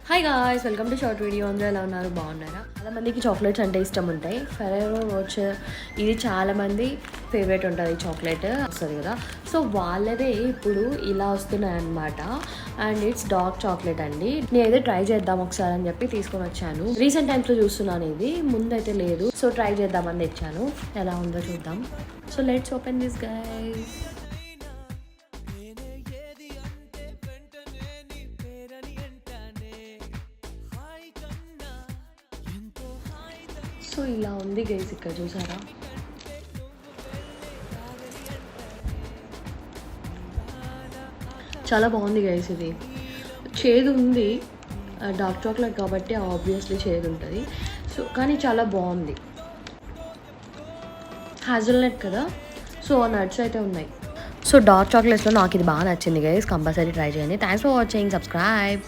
Hi guys, welcome to short video. అందరూ ఎలా ఉన్నారు? బాగున్నారా? చాలామందికి చాక్లెట్స్ అంటే ఇష్టం ఉంటాయి. ఫెరెరో రోచర్ ఇది చాలామంది ఫేవరెట్ ఉంటుంది, చాక్లెట్ వస్తుంది కదా. సో వాళ్ళదే ఇప్పుడు ఇలా వస్తున్నాయి అన్నమాట. అండ్ ఇట్స్ డార్క్ చాక్లెట్ అండి. నేనైతే ట్రై చేద్దాం ఒకసారి అని చెప్పి తీసుకొని వచ్చాను. రీసెంట్ టైమ్స్లో చూస్తున్నాను, ఇది ముందైతే లేదు. సో ట్రై చేద్దామని తెచ్చాను. ఎలా ఉందో చూద్దాం. So let's open this guys. So ఇలా ఉంది గైస్, ఇక్కడ చూసారా? చాలా బాగుంది గైస్. ఇది చేదు ఉంది, డార్క్ చాక్లెట్ కాబట్టి ఆబ్వియస్లీ చేదు ఉంటుంది. సో కానీ చాలా బాగుంది. హ్యాజల్నట్ కదా, సో నట్స్ అయితే ఉన్నాయి. సో డార్క్ చాక్లెట్స్లో నాకు ఇది బాగా నచ్చింది గైస్. కంపల్సరీ ట్రై చేయండి. Thanks for watching. సబ్స్క్రైబ్.